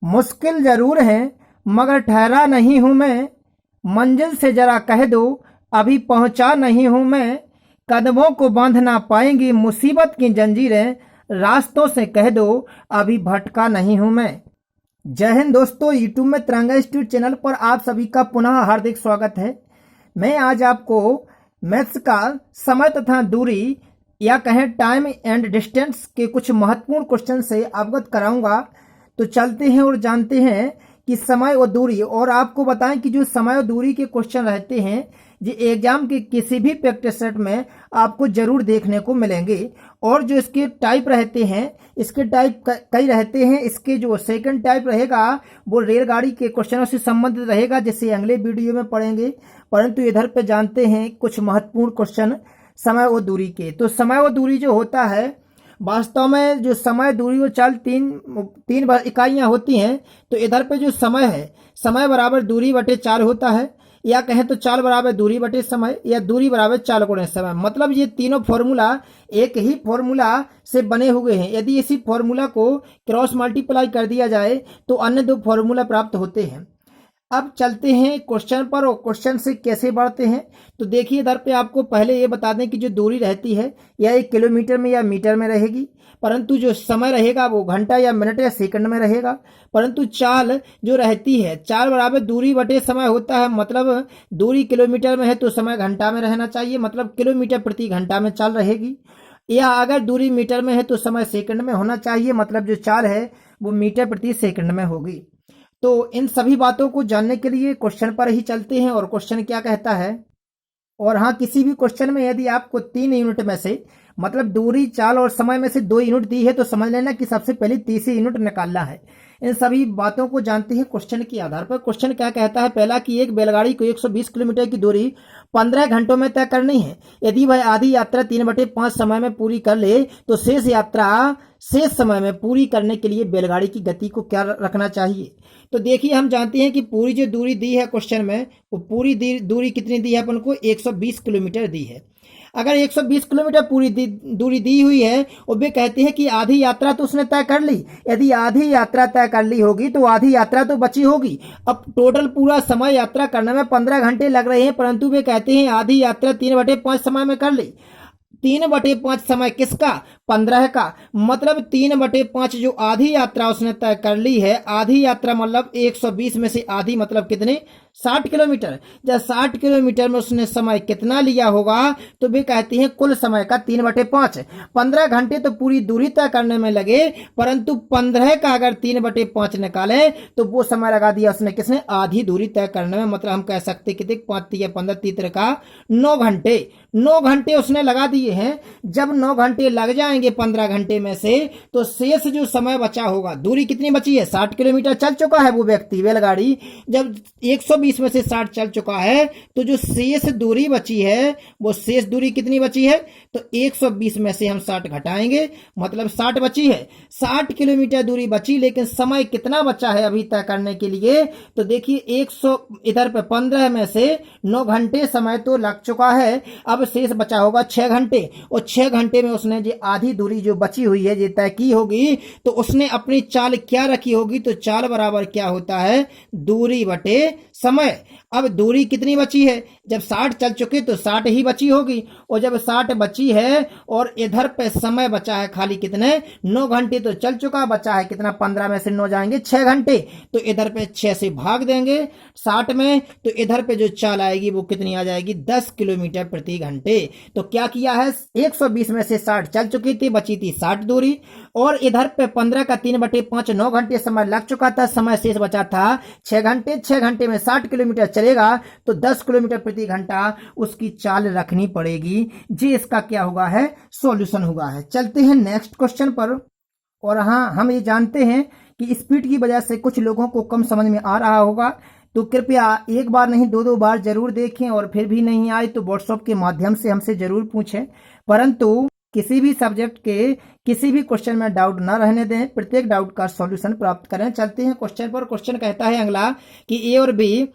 मुश्किल जरूर है मगर ठहरा नहीं हूं मैं, मंजिल से जरा कह दो अभी पहुंचा नहीं हूं मैं, कदमों को बांध ना पाएंगी मुसीबत की जंजीरें, रास्तों से कह दो अभी भटका नहीं हूं मैं। जय हिंद दोस्तों, यूट्यूब में तिरंगा इंस्टीट्यूट चैनल पर आप सभी का पुनः हार्दिक स्वागत है। मैं आज आपको मैथ्स का समय तथा दूरी या कहें टाइम एंड डिस्टेंस के कुछ महत्वपूर्ण क्वेश्चन से अवगत कराऊंगा। तो चलते हैं और जानते हैं कि समय और दूरी, और आपको बताएं कि जो समय और दूरी के क्वेश्चन रहते हैं ये एग्जाम के किसी भी प्रैक्टिस सेट में आपको जरूर देखने को मिलेंगे। और जो इसके टाइप रहते हैं, इसके टाइप कई रहते हैं। इसके जो सेकंड टाइप रहेगा वो रेलगाड़ी के क्वेश्चनों से संबंधित रहेगा, जिसे अगले वीडियो में पढ़ेंगे। परंतु इधर पे जानते हैं कुछ महत्वपूर्ण क्वेश्चन समय और दूरी के। तो समय और दूरी जो होता है, वास्तव में जो समय दूरी और चाल तीन इकाइयां होती हैं। तो इधर पे जो समय है, समय बराबर दूरी बटे चाल होता है, या कहें तो चाल बराबर दूरी बटे समय, या दूरी बराबर चाल गुणे समय। मतलब ये तीनों फॉर्मूला एक ही फॉर्मूला से बने हुए हैं। यदि इसी फॉर्मूला को क्रॉस मल्टीप्लाई कर दिया जाए तो अन्य दो फॉर्मूला प्राप्त होते हैं। अब चलते हैं क्वेश्चन पर, और क्वेश्चन से कैसे बढ़ते हैं। तो देखिए, इधर पे आपको पहले ये बता दें कि जो दूरी रहती है या 1 किलोमीटर में या मीटर में रहेगी, परंतु जो समय रहेगा वो घंटा या मिनट या सेकंड में रहेगा। परंतु चाल जो रहती है, चाल बराबर दूरी बटे समय होता है। मतलब दूरी किलोमीटर में है तो समय घंटा में रहना चाहिए, मतलब किलोमीटर प्रति घंटा में चाल रहेगी। या अगर दूरी मीटर में है तो समय सेकंड में होना चाहिए, मतलब जो चाल है वो मीटर प्रति सेकंड में होगी। तो इन सभी बातों को जानने के लिए क्वेश्चन पर ही चलते हैं। और क्वेश्चन क्या कहता है, और हाँ, किसी भी क्वेश्चन में यदि आपको 3 यूनिट में से, मतलब दूरी, चाल और समय में से 2 यूनिट दी है तो समझ लेना कि सबसे पहले तीसरी यूनिट निकालना है। इन सभी बातों को जानते हैं क्वेश्चन के आधार पर। क्वेश्चन क्या कहता है, पहला कि एक बैलगाड़ी को 120 किलोमीटर की दूरी 15 घंटों में तय करनी है। यदि वह आधी यात्रा 3/5 समय में पूरी कर ले तो शेष समय में पूरी करने के लिए बैलगाड़ी की गति को क्या रखना चाहिए। तो देखिए, हम जानते हैं कि पूरी जो दूरी दी है क्वेश्चन में, वो पूरी दूरी कितनी दी है अपन को, 120 किलोमीटर दी है। अगर 120 किलोमीटर पूरी दूरी दी हुई है और वे कहते हैं कि आधी यात्रा तो उसने तय कर ली, यदि आधी यात्रा तय कर ली होगी तो आधी यात्रा तो बची होगी। अब टोटल पूरा समय यात्रा करने में 15 घंटे लग रहे हैं, परंतु वे कहते हैं आधी यात्रा 3/5 समय में कर ली। 3/5 समय किसका, 15 का। मतलब 3/5 जो आधी यात्रा उसने तय कर ली है, आधी यात्रा मतलब 120 में से आधी मतलब कितने, 60 किलोमीटर। जब 60 किलोमीटर में उसने समय कितना लिया होगा, तो वे कहती हैं कुल समय का 3/5। 15 घंटे तो पूरी दूरी तय करने में लगे, परंतु 15 का अगर 3/5 निकाले तो वो समय लगा दिया उसने किसने, आधी दूरी तय करने में। मतलब हम कह सकते कि 5 या 15 तीतर का 9 घंटे, 9 घंटे उसने लगा दिए हैं। जब 9 घंटे लग जाएंगे 15 घंटे में से, तो शेष जो समय बचा होगा, दूरी कितनी बची है, 60 किलोमीटर चल चुका है वो व्यक्ति, बैलगाड़ी। जब 120 में से 60 चल चुका है तो जो शेष दूरी बची है, वो शेष दूरी कितनी बची है, तो 120 में से हम 60 घटाएंगे, मतलब 60 बची है। 60 किलोमीटर दूरी बची, लेकिन समय कितना बचा है अभी तय करने के लिए। तो देखिए, 100 इधर पे 15 में से 9 घंटे समय तो लग चुका है, अब शेष बचा होगा 6 घंटे। और 6 घंटे में उसने जो आधी दूरी जो बची हुई है ये तय की होगी, तो उसने अपनी चाल क्या रखी होगी, तो चाल बराबर क्या होता है, दूरी बटे समय। अब दूरी कितनी बची है, जब 60 चल चुके तो 60 ही बची होगी, और जब 60 बची है और इधर पे समय बचा है खाली कितने, 9 घंटे तो चल चुका, बचा है कितना, 15 में से 9 जाएंगे 6 घंटे, तो इधर पे 6 से भाग देंगे 60 में, तो इधर पे जो चाल आएगी वो कितनी आ जाएगी, 10 किलोमीटर प्रति घंटे। तो क्या किया है, 120 में से 60 चल चुकी थी, बची थी 60 दूरी, और इधर पे 15 का 3/5 9 घंटे समय लग चुका था, समय शेष बचा था 6 घंटे। 6 घंटे में 60 किलोमीटर चलेगा तो 10 किलोमीटर प्रति घंटा उसकी चाल रखनी पड़ेगी। जी इसका क्या हुआ है, सॉल्यूशन हुआ है। चलते हैं नेक्स्ट क्वेश्चन पर। और हाँ, हम ये जानते हैं कि स्पीड की वजह से कुछ लोगों को कम समझ में आ रहा होगा, तो कृपया एक बार नहीं 2-2 बार जरूर देखें, और फिर भी नहीं आए तो व्हाट्सएप के माध्यम से हमसे जरूर पूछें। परंतु किसी भी सब्जेक्ट के किसी भी क्वेश्चन में डाउट ना रहने दें, प्रत्येक डाउट का सॉल्यूशन प्राप्त करें। चलते हैं क्वेश्चन पर। क्वेश्चन कहता है अगला कि ए और बी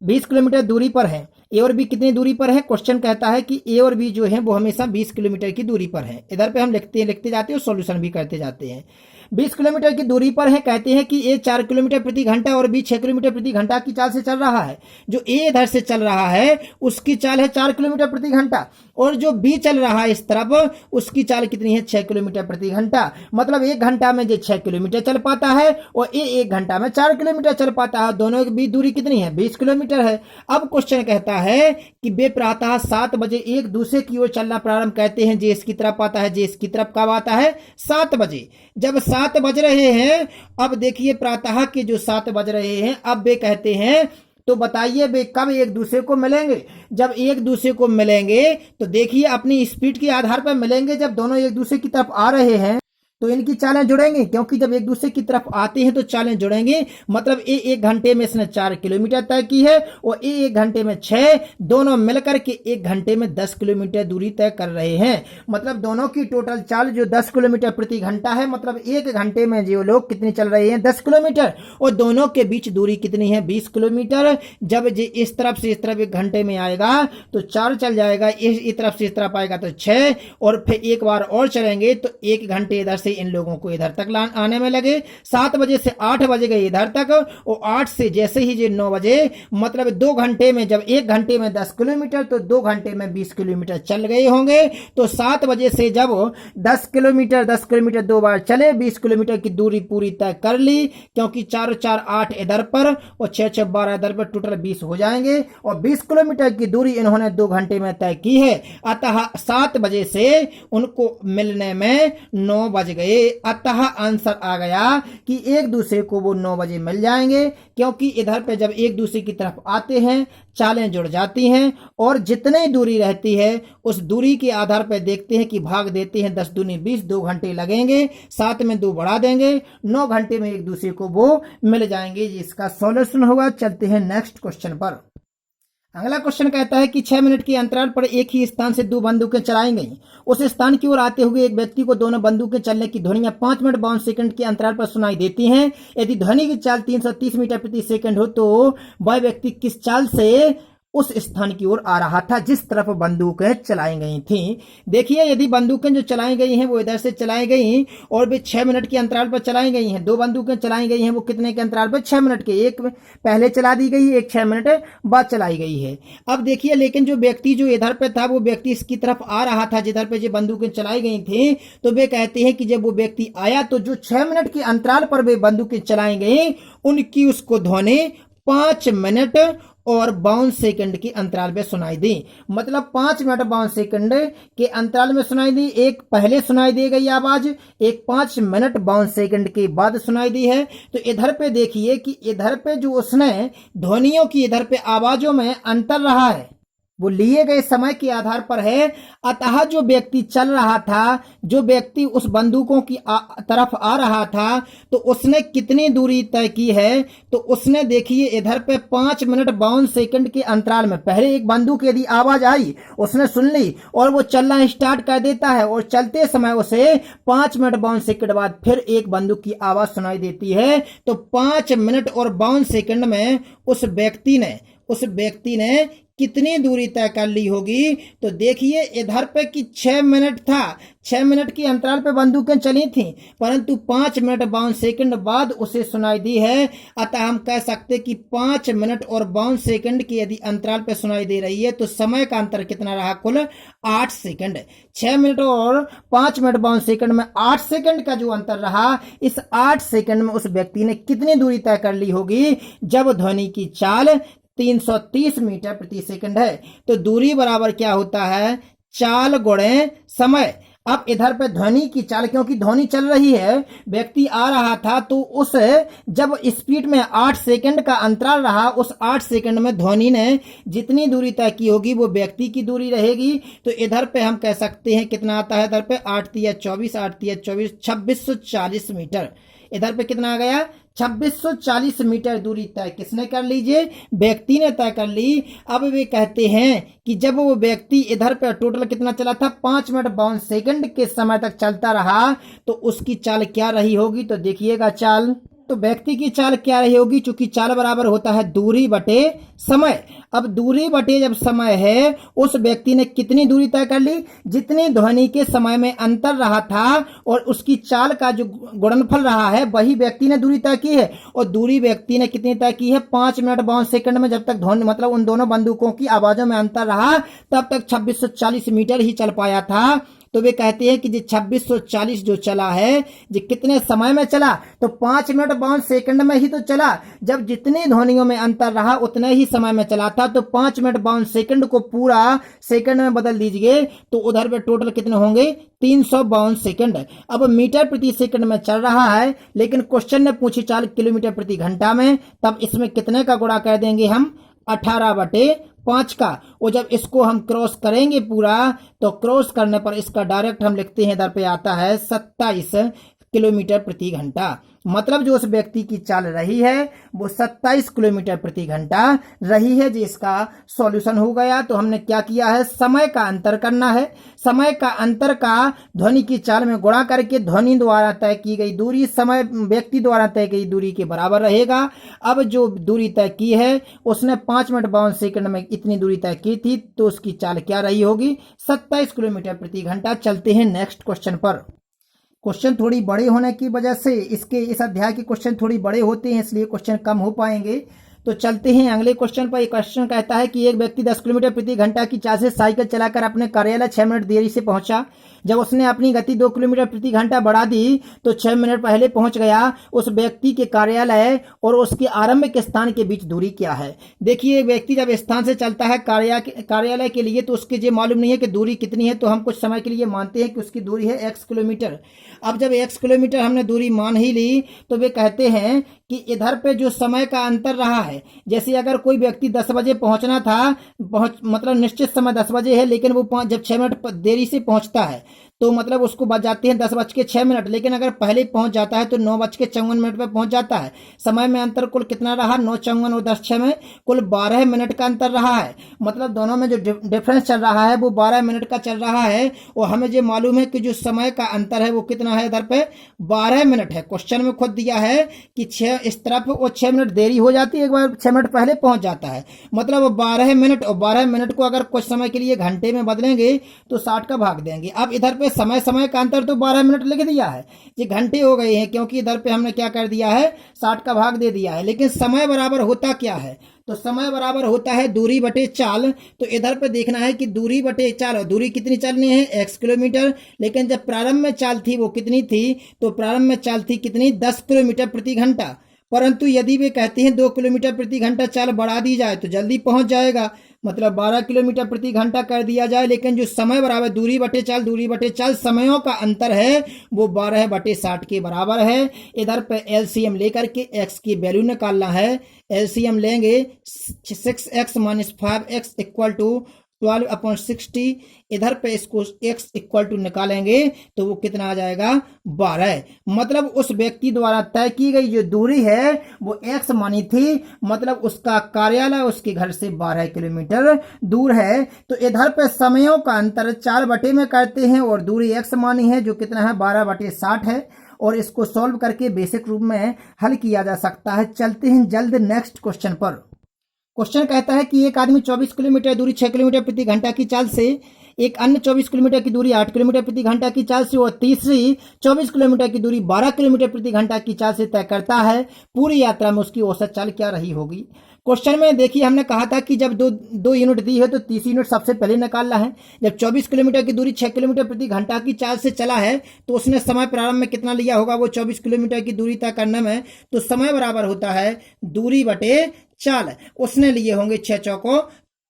20 किलोमीटर दूरी पर है। ए और बी कितनी दूरी पर है, क्वेश्चन कहता है कि ए और बी जो है वो हमेशा 20 किलोमीटर की दूरी पर है। इधर पे हम लिखते जाते हैं और सॉल्यूशन भी करते जाते हैं। 20 किलोमीटर की दूरी पर है, कहते हैं कि ए 4 किलोमीटर प्रति घंटा और बी 6 किलोमीटर प्रति घंटा की चाल से चल रहा है। जो ए इधर से चल रहा है उसकी चाल है 4 किलोमीटर प्रति घंटा, और जो बी चल रहा है इस तरफ उसकी चाल कितनी है, 6 किलोमीटर प्रति घंटा। मतलब 1 घंटा में जो 6 किलोमीटर चल पाता है और ए 1 घंटा में 4 किलोमीटर चल पाता है। दोनों की बीच दूरी कितनी है, 20 किलोमीटर है। अब क्वेश्चन कहता है कि वे प्रातः 7 बजे एक दूसरे की ओर चलना प्रारंभ करते हैं। जे इसकी तरफ आता है, जे इसकी तरफ कब आता है, 7 बजे। जब 7 बज रहे हैं, अब देखिए प्रातः के जो 7 बज रहे हैं, अब वे कहते हैं तो बताइए वे कब एक दूसरे को मिलेंगे। जब एक दूसरे को मिलेंगे तो देखिए अपनी स्पीड के आधार पर मिलेंगे। जब दोनों एक दूसरे की तरफ आ रहे हैं तो इनकी चालें जुड़ेंगी, क्योंकि जब एक दूसरे की तरफ आते हैं तो चालें जुड़ेंगी। मतलब ए 1 घंटे में इसने 4 किलोमीटर तय की है और ए 1 घंटे में 6, दोनों मिलकर के 1 घंटे में 10 किलोमीटर दूरी तय कर रहे हैं। मतलब दोनों की टोटल चाल जो 10 किलोमीटर प्रति घंटा है, मतलब 1 घंटे में जो लोग कितने चल रहे हैं, 10 किलोमीटर, और दोनों के बीच दूरी कितनी है, 20 किलोमीटर। जब जे इस तरफ से इस तरफ 1 घंटे में आएगा तो 4 चल जाएगा, इस तरफ से इस तरफ आएगा तो 6, और फिर एक बार और चलेंगे तो 1 घंटे इधर से इन लोगों को इधर तक आने में लगे। 7 बजे से 8 बजे गए इधर तक, और 8 से जैसे ही जे 9 बजे, मतलब 2 घंटे में, जब 1 घंटे में 10 किलोमीटर तो 2 घंटे में 20 किलोमीटर चल गए होंगे। तो 7 बजे से जब 10 किलोमीटर 2 बार चले, 20 किलोमीटर की दूरी पूरी तय कर ली, क्योंकि 4 4 8 इधर पर और 6 6 12 इधर पर, टोटल 20 हो जाएंगे। और 20 किलोमीटर की दूरी इन्होंने 2 घंटे में तय की है। अतः 7 बजे से उनको मिलने में 9 बज गए। अतः आंसर आ गया कि एक दूसरे को वो 9 बजे मिल जाएंगे, क्योंकि इधर पे जब एक दूसरे की तरफ आते हैं चालें जुड़ जाती हैं, और जितनी दूरी रहती है उस दूरी के आधार पर देखते हैं कि भाग देते हैं, 10 दूनी 20, 2 घंटे लगेंगे, 7 में 2 बढ़ा देंगे, 9 घंटे में एक दूसरे को वो मिल जाएंगे। इसका सॉल्यूशन होगा। चलते हैं नेक्स्ट क्वेश्चन पर। अगला क्वेश्चन कहता है कि 6 मिनट के अंतराल पर एक ही स्थान से 2 बंदूकें चलाई गई। उस स्थान की ओर आते हुए एक व्यक्ति को दोनों बंदूकें चलने की ध्वनियां 5 मिनट 52 सेकंड के अंतराल पर सुनाई देती हैं। यदि ध्वनि की चाल 330 मीटर प्रति सेकंड हो तो वह व्यक्ति किस चाल से उस स्थान की ओर आ रहा था जिस तरफ बंदूकें चलाई गई थी। देखिए यदि बंदूकें जो चलाई गई हैं वो इधर से चलाई गई और वे 6 मिनट के अंतराल पर चलाई गई हैं। 2 बंदूकें चलाई गई हैं, वो कितने के अंतराल पर, 6 मिनट के, एक पहले चला दी गई, एक 6 मिनट बाद चलाई गई है। अब देखिए लेकिन जो व्यक्ति जो इधर पे था वो व्यक्ति इसकी तरफ आ रहा था जिधर पे जो बंदूकें चलाई गई थी। तो वे कहते हैं कि जब वो व्यक्ति आया तो जो 6 मिनट के अंतराल पर वे बंदूकें चलाई गई उनकी उसको ध्वनि 5 मिनट और 52 सेकंड के अंतराल में सुनाई दी। मतलब 5 मिनट 52 सेकंड के अंतराल में सुनाई दी। एक पहले सुनाई दी गई आवाज, एक 5 मिनट 52 सेकंड के बाद सुनाई दी है। तो इधर पे देखिए कि इधर पे जो उसने ध्वनियों की इधर पे आवाजों में अंतर रहा है वो लिए गए समय के आधार पर है। अतः जो व्यक्ति चल रहा था, जो व्यक्ति उस बंदूकों की तरफ आ रहा था, तो उसने कितनी दूरी तय की है, तो उसने देखिए इधर पे 5 मिनट 52 सेकंड के अंतराल में पहले एक बंदूक यदि आवाज आई उसने सुन ली और वो चलना स्टार्ट कर देता है और चलते समय उसे 5 मिनट 52 सेकंड बाद फिर एक बंदूक की आवाज सुनाई देती है। तो 5 मिनट और 52 सेकंड में उस व्यक्ति ने कितनी दूरी तय कर ली होगी। तो देखिए इधर पे कि 6 मिनट था, 6 मिनट के अंतराल पे बंदूकें चली थी, परंतु 5 मिनट 52 सेकंड बाद उसे सुनाई दी है। अतः हम कह सकते कि 5 मिनट और 52 सेकंड की यदि अंतराल पे सुनाई दे रही है तो समय का अंतर कितना रहा, कुल 8 सेकंड। 6 मिनट और 5 मिनट 52 सेकंड में 8 सेकंड का जो अंतर रहा, इस 8 सेकंड में उस व्यक्ति ने कितनी दूरी तय कर ली होगी जब ध्वनि की चाल 330 मीटर प्रति सेकंड है। तो दूरी बराबर क्या होता है, चाल गुणे समय। अब इधर पे ध्वनि की चाल, क्योंकि ध्वनि चल रही है, व्यक्ति आ रहा था, तो उस जब स्पीड में 8 सेकंड का अंतराल रहा, उस 8 सेकंड में ध्वनि ने जितनी दूरी तय की होगी वो व्यक्ति की दूरी रहेगी। तो इधर पे हम कह सकते हैं कितना आता है, इधर पे 8 तिया 24, 8 तिया 24, 2640 मीटर। इधर पे कितना आ गया, 2640 मीटर दूरी तय किसने कर लीजिए, व्यक्ति ने तय कर ली। अब वे कहते हैं कि जब वो व्यक्ति इधर पे टोटल कितना चला था, 5 मिनट 52 सेकंड के समय तक चलता रहा, तो उसकी चाल क्या रही होगी। तो देखिएगा चाल, तो व्यक्ति की चाल क्या रही होगी, चूंकि चाल बराबर होता है दूरी बटे समय। अब दूरी बटे जब समय है, उस व्यक्ति ने कितनी दूरी तय कर ली, जितनी ध्वनि के समय में अंतर रहा था और उसकी चाल का जो गुणनफल रहा है वही व्यक्ति ने दूरी तय की है। और दूरी व्यक्ति ने कितनी तय की है, 5 मिनट 52 सेकंड में। जब तक ध्वनि मतलब उन दोनों बंदूकों की आवाजों में अंतर रहा तब तक 2640 मीटर ही चल पाया था। तो वे कहते हैं कि जो 2640 जो चला है जो कितने समय में चला, तो 5 मिनट 52 सेकंड में ही तो चला। जब जितनी ध्वनियों में अंतर रहा उतने ही समय में चला था, तो 5 मिनट 52 सेकंड को पूरा सेकंड में बदल दीजिए तो उधर पे टोटल कितने होंगे, 352 सेकंड। अब मीटर प्रति सेकंड में चल रहा है, लेकिन क्वेश्चन ने पूछी चाल किलोमीटर प्रति घंटा में, तब इसमें कितने का गुणा कर देंगे हम, 18/5 का। और जब इसको हम क्रॉस करेंगे पूरा, तो क्रॉस करने पर इसका डायरेक्ट हम लिखते हैं, इधर पे आता है 27 किलोमीटर प्रति घंटा। मतलब जो उस व्यक्ति की चाल रही है वो 27 किलोमीटर प्रति घंटा रही है, जिसका सॉल्यूशन हो गया। तो हमने क्या किया है, समय का अंतर करना है। समय का अंतर का ध्वनि की चाल में गुणा करके ध्वनि द्वारा तय की गई दूरी समय व्यक्ति द्वारा तय की दूरी के बराबर रहेगा। अब जो दूरी तय की है उसने 5 मिनट 52 सेकंड में इतनी दूरी तय की थी, तो उसकी चाल क्या रही होगी, 27 किलोमीटर प्रति घंटा। चलते हैं नेक्स्ट क्वेश्चन पर। क्वेश्चन थोड़ी बड़े होने की वजह से इस अध्याय के क्वेश्चन थोड़ी बड़े होते हैं, इसलिए क्वेश्चन कम हो पाएंगे। तो चलते हैं अगले क्वेश्चन पर। एक क्वेश्चन कहता है कि एक व्यक्ति 10 किलोमीटर प्रति घंटा की चाल से साइकिल चलाकर अपने कार्यालय 6 मिनट देरी से पहुंचा। जब उसने अपनी गति 2 किलोमीटर प्रति घंटा बढ़ा दी तो 6 मिनट पहले पहुंच गया। उस व्यक्ति के कार्यालय और उसके आरंभिक स्थान के बीच दूरी क्या है। देखिए, व्यक्ति जब स्थान से चलता है कार्यालय के लिए, तो उसके ये मालूम नहीं है कि दूरी कितनी है, तो हम कुछ समय के लिए मानते हैं कि उसकी दूरी है x किलोमीटर। अब जब x किलोमीटर हमने दूरी मान ही ली, तो वे कहते हैं कि इधर पे जो समय का अंतर रहा है, जैसे अगर कोई व्यक्ति 10 बजे पहुंचना था, मतलब निश्चित समय 10 बजे है, लेकिन वो जब 6 मिनट देरी से पहुंचता है तो मतलब उसको बच जाते हैं 10:06। लेकिन अगर पहले पहुंच जाता है तो 9:54 पे पहुंच जाता है। समय में अंतर कुल कितना रहा, 9:54 और 10:06 में कुल 12 मिनट का अंतर रहा है। मतलब दोनों में जो डिफरेंस चल रहा है वो 12 मिनट का चल रहा है। और हमें ये मालूम है कि जो समय का अंतर है वो कितना है, इधर पे 12 मिनट है। क्वेश्चन में खुद दिया है कि 6 इस तरफ और 6 मिनट देरी हो जाती है, एक बार 6 मिनट पहले पहुंच जाता है। मतलब 12 मिनट, और 12 मिनट को अगर कुछ समय के लिए घंटे में बदलेंगे तो 60 का भाग देंगे। अब इधर पे समय का अंतर तो 12 मिनट लिख दिया है, ये घंटे हो गए हैं, क्योंकि इधर पे हमने क्या कर दिया है, 60 का भाग दे दिया है। लेकिन समय बराबर होता क्या है, तो समय बराबर होता है दूरी बटे चाल। तो इधर पे देखना है कि दूरी बटे चाल, दूरी कितनी चलनी है, x किलोमीटर। लेकिन जब प्रारंभ में चाल थी वो कितनी थी, तो प्रारंभ में चाल थी कितनी, 10 किलोमीटर प्रति घंटा। परंतु यदि वे कहते हैं 2 किलोमीटर प्रति घंटा चाल बढ़ा दी जाए तो जल्दी पहुंच जाएगा, मतलब 12 किलोमीटर प्रति घंटा कर दिया जाए। लेकिन जो समय बराबर दूरी बटे चाल समयों का अंतर है वो 12/60 के बराबर है। इधर पे एलसीएम लेकर के x की वैल्यू निकालना है। एलसीएम लेंगे 6x - 5x = 12/60। इधर पे इसको x = निकालेंगे तो वो कितना आ जाएगा, 12। मतलब उस व्यक्ति द्वारा तय की गई जो दूरी है वो x मानी थी, मतलब उसका कार्यालय उसके घर से 12 किलोमीटर दूर है। तो इधर पे समयों का अंतर 4 बटे में करते हैं और दूरी x मानी है जो कितना है, 12/60 है। और इसको सॉल्व करके बेसिक रूप में हल किया जा सकता है। चलते हैं जल्द नेक्स्ट क्वेश्चन पर। क्वेश्चन कहता है कि एक आदमी 24 किलोमीटर दूरी 6 किलोमीटर प्रति घंटा की चाल से, एक अन्य 24 किलोमीटर की दूरी 8 किलोमीटर प्रति घंटा की चाल से और तीसरी 24 किलोमीटर की दूरी 12 किलोमीटर प्रति घंटा की चाल से तय करता है। पूरी यात्रा में उसकी औसत चाल क्या रही होगी। क्वेश्चन में देखिए, हमने कहा था कि जब दो यूनिट दी है तो तीसरी यूनिट सबसे पहले निकालना है। जब 24 किलोमीटर की दूरी 6 किलोमीटर प्रति घंटा की चाल से चला है तो उसने समय प्रारंभ में कितना लिया होगा, वो 24 किलोमीटर की दूरी तय करने में। तो समय बराबर होता है दूरी बटे चाल। उसने लिए होंगे 6 चौको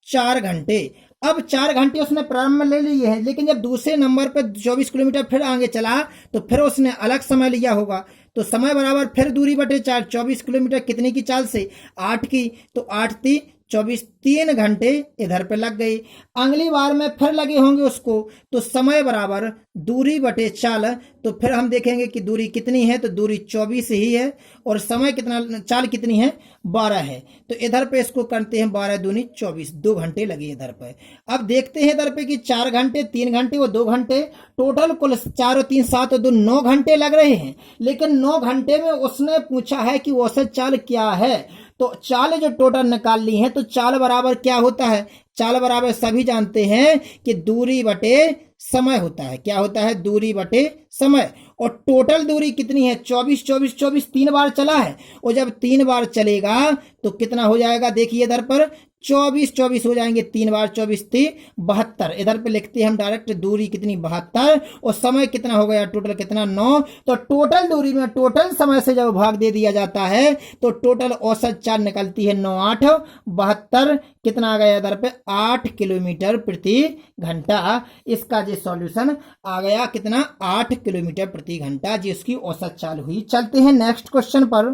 4 घंटे। अब 4 घंटे उसने प्रारंभ में ले लिए हैं, लेकिन जब दूसरे नंबर पर 24 किलोमीटर फिर आगे चला तो फिर उसने अलग समय लिया होगा। तो समय बराबर फिर दूरी बटे 4, 24 किलोमीटर कितने की चाल से, 8 की, तो 8 थी 24 3 घंटे इधर पे लग गई। अगली बार में फिर लगे होंगे उसको, तो समय बराबर दूरी बटे चाल। तो फिर हम देखेंगे कि दूरी कितनी है, तो दूरी 24 ही है और समय कितना, चाल कितनी है 12 है। तो इधर पे इसको करते हैं 12 दूनी 24, 2 घंटे लगे इधर पे। अब देखते हैं इधर पे कि 4 घंटे 3 घंटे और 2 घंटे, टोटल कुल 4 और 3 7 और 2 9 घंटे लग रहे हैं। लेकिन 9 घंटे में उसने पूछा है कि औसत चाल क्या है। तो चाल जो टोटल निकाल ली है, तो चाल बराबर क्या होता है, चाल बराबर सभी जानते हैं कि दूरी बटे समय होता है। क्या होता है, दूरी बटे समय। और टोटल दूरी कितनी है, 24 24 24 3 बार चला है। और जब 3 बार चलेगा तो कितना हो जाएगा, देखिए इधर पर 24 24 हो जाएंगे, 3 बार 24 थी 72। इधर पे लिखते हैं हम डायरेक्ट, दूरी कितनी 72 और समय कितना हो गया टोटल कितना 9। तो टोटल दूरी में टोटल समय से जब भाग दे दिया जाता है तो टोटल औसत चाल निकलती है 9 8 72। कितना आ गया इधर पे 8 किलोमीटर प्रति घंटा। इसका जो सॉल्यूशन आ गया कितना 8 किलोमीटर प्रति घंटा, जिसकी औसत चाल हुई। चलते हैं नेक्स्ट क्वेश्चन पर।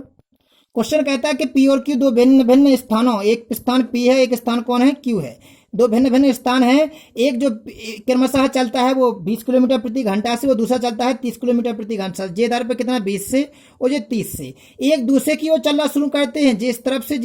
क्वेश्चन कहता है कि पी और क्यू दो भिन्न भिन्न स्थानों, एक स्थान पी है एक स्थान कौन है, क्यू है। दो भिन्न भिन्न स्थान है, एक जो क्रमशः चलता है वो 20 किलोमीटर प्रति घंटा से, वो दूसरा चलता है 30 किलोमीटर प्रति घंटा। जे दर पे कितना 20 से और ये 30 से। एक दूसरे की ओर चलना शुरू करते हैं, जिस तरफ से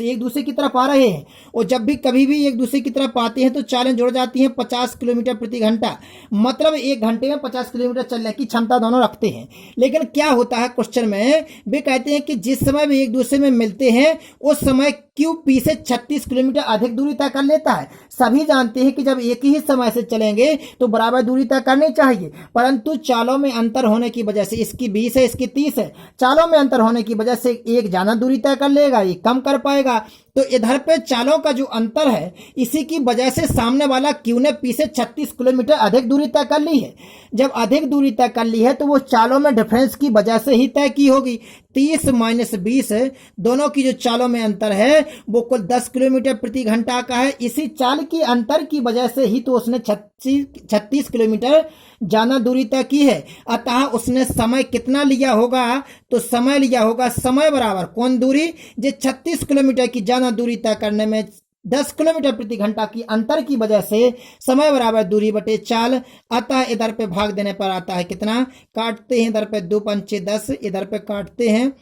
एक दूसरे की तरफ आ रहे हैं। और जब भी कभी भी एक दूसरे की तरफ आते हैं तो चालें जुड़ जाती हैं 50 किलोमीटर प्रति घंटा। मतलब 1 घंटे में 50 किलोमीटर चलने की क्षमता दोनों रखते हैं। लेकिन क्या होता है क्वेश्चन में, वे कहते हैं कि जिस समय भी एक दूसरे में मिलते हैं उस समय क्यू पी से 36 किलोमीटर अधिक दूरी तय कर लेता है। सभी जानते हैं कि जब एक ही समय से चलेंगे तो बराबर दूरी तय करनी चाहिए, परंतु चालों में अंतर होने की वजह से, इसकी 20 है इसकी 30 है, चालों में अंतर होने की वजह से एक ज्यादा दूरी तय कर लेगा, एक कम कर पाएगा। तो इधर पे चालों का जो अंतर है, इसी की वजह से सामने वाला क्यू ने पी से 36 किलोमीटर अधिक दूरी तय कर ली है। जब अधिक दूरी तय कर ली है तो वो चालों में डिफरेंस की वजह से ही तय की होगी। 30 माइनस 20 दोनों की जो चालों में अंतर है वो कुल 10 किलोमीटर प्रति घंटा का है। इसी चाल की अंतर की वजह से ही तो उसने 36 किलोमीटर ज्यादा दूरी तय की है। अतः उसने समय कितना लिया होगा, तो समय लिया होगा समय बराबर कौन दूरी, जो 36 किलोमीटर की ज्यादा दूरी तय करने में 10 किलोमीटर प्रति घंटा की अंतर की वजह से समय बराबर दूरी बटे चाल। अतः इधर पे भाग देने पर आता है कितना, काटते हैं इधर पे 2 पंचे 10, इधर पे काटते हैं,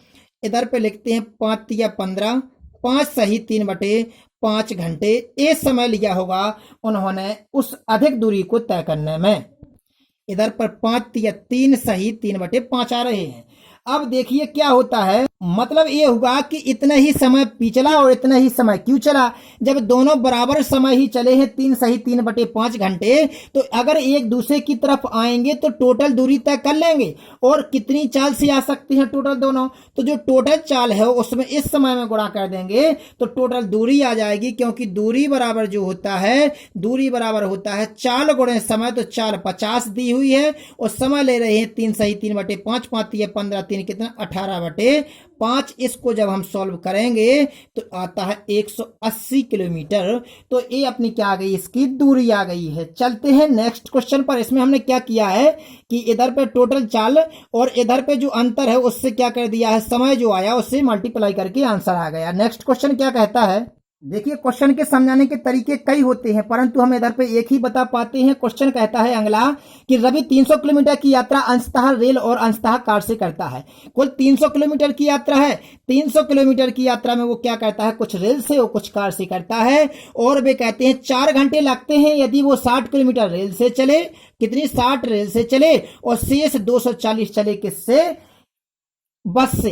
इधर पे लिखते हैं 5 तिया 15, 5 सही 3 बटे 5 घंटे ये समय लिया होगा उन्होंने उस अधिक दूरी को तय करने में। इधर पर 5 तिया 3 सही 3 बटे 5 आ रहे हैं। अब देखिए क्या होता है, मतलब ये होगा कि इतना ही समय पी चला और इतना ही समय क्यों चला। जब दोनों बराबर समय ही चले हैं 3 सही 3 बटे 5 घंटे, तो अगर एक दूसरे की तरफ आएंगे तो टोटल दूरी तय कर लेंगे। और कितनी चाल से आ सकती हैं टोटल दोनों, तो जो टोटल चाल है उसमें इस समय में गुणा कर देंगे तो टोटल दूरी आ जाएगी। क्योंकि दूरी बराबर जो होता है, दूरी बराबर होता है चाल गुणे समय। तो चाल 50 दी हुई है और समय ले रहे हैं 3 सही 3 बटे 5, 5 ये 15 3 कितना 18 बटे 5। इसको जब हम सॉल्व करेंगे तो आता है 180 किलोमीटर। तो ये अपनी क्या आ गई, इसकी दूरी आ गई है। चलते हैं नेक्स्ट क्वेश्चन पर। इसमें हमने क्या किया है कि इधर पे टोटल चाल और इधर पे जो अंतर है उससे क्या कर दिया है, समय जो आया उससे मल्टीप्लाई करके आंसर आ गया। नेक्स्ट क्वेश्चन क्या कहता है, देखिए क्वेश्चन के समझाने के तरीके कई होते हैं परंतु हम इधर पे एक ही बता पाते हैं। क्वेश्चन कहता है अगला कि रवि 300 किलोमीटर की यात्रा अंशतः रेल और अंशतः कार से करता है। कुल 300 किलोमीटर की यात्रा है। 300 किलोमीटर की यात्रा में वो क्या करता है, कुछ रेल से और कुछ कार से करता है। और वे कहते हैं 4 घंटे लगते हैं यदि वो 60 किलोमीटर रेल से चले, कितनी 60 रेल से चले, और शेष 240 चले किससे, बस से,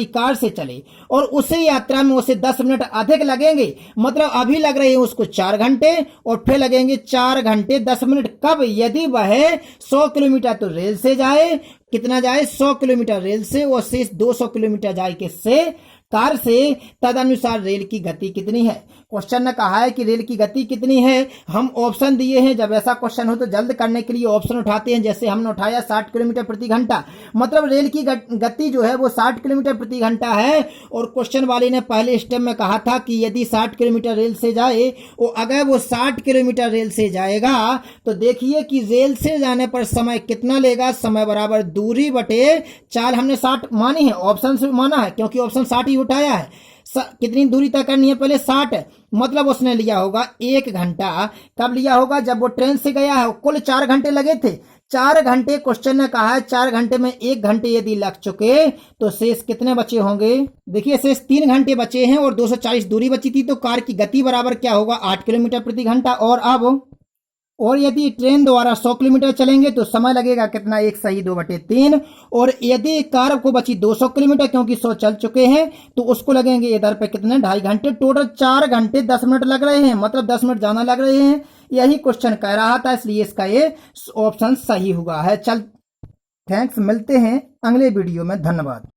कार से चले। और उसे यात्रा में उसे 10 मिनट अधिक लगेंगे। मतलब अभी लग रहे हैं उसको 4 घंटे और फिर लगेंगे 4 घंटे 10 मिनट कब, यदि वह 100 किलोमीटर तो रेल से जाए, कितना जाए 100 किलोमीटर रेल से, और शेष 200 किलोमीटर जाए किससे, कार से। तदनुसार रेल की गति कितनी है। क्वेश्चन ने कहा है कि रेल की गति कितनी है। हम ऑप्शन दिए हैं, जब ऐसा क्वेश्चन हो तो जल्द करने के लिए ऑप्शन उठाते हैं। जैसे हमने उठाया 60 किलोमीटर प्रति घंटा, मतलब रेल की गति जो है वो 60 किलोमीटर प्रति घंटा है। और क्वेश्चन वाले ने पहले स्टेप में कहा था कि यदि 60 किलोमीटर रेल से जाए, और अगर वो 60 किलोमीटर रेल से जाएगा तो देखिए कि रेल से जाने पर समय कितना लेगा, समय बराबर दूरी बटे चाल। हमने 60 मानी है, ऑप्शन से माना है क्योंकि ऑप्शन 60 ही उठाया है। कितनी दूरी तय करनी है पहले 60, मतलब उसने लिया होगा 1 घंटा। कब लिया होगा? जब वो ट्रेन से गया है। कुल 4 घंटे लगे थे। 4 घंटे क्वेश्चन ने कहा है, 4 घंटे में 1 घंटे यदि लग चुके तो शेष कितने बचे होंगे? देखिए शेष 3 घंटे बचे हैं और 240 दूरी बची थी, तो कार की गति बराबर क्या होगा? 8 किलोमीटर प्रति घंटा। और यदि ट्रेन द्वारा 100 किलोमीटर चलेंगे तो समय लगेगा कितना? 1 सही 2/3। और यदि कार को बची 200 किलोमीटर, क्योंकि 100 चल चुके हैं, तो उसको लगेंगे इधर पे कितने? 2.5 घंटे। टोटल 4 घंटे 10 मिनट लग रहे हैं, मतलब 10 मिनट जाना लग रहे हैं। यही क्वेश्चन कह रहा था, इसलिए इसका ये ऑप्शन सही हुआ है। चल थैंक्स, मिलते हैं अगले वीडियो में। धन्यवाद।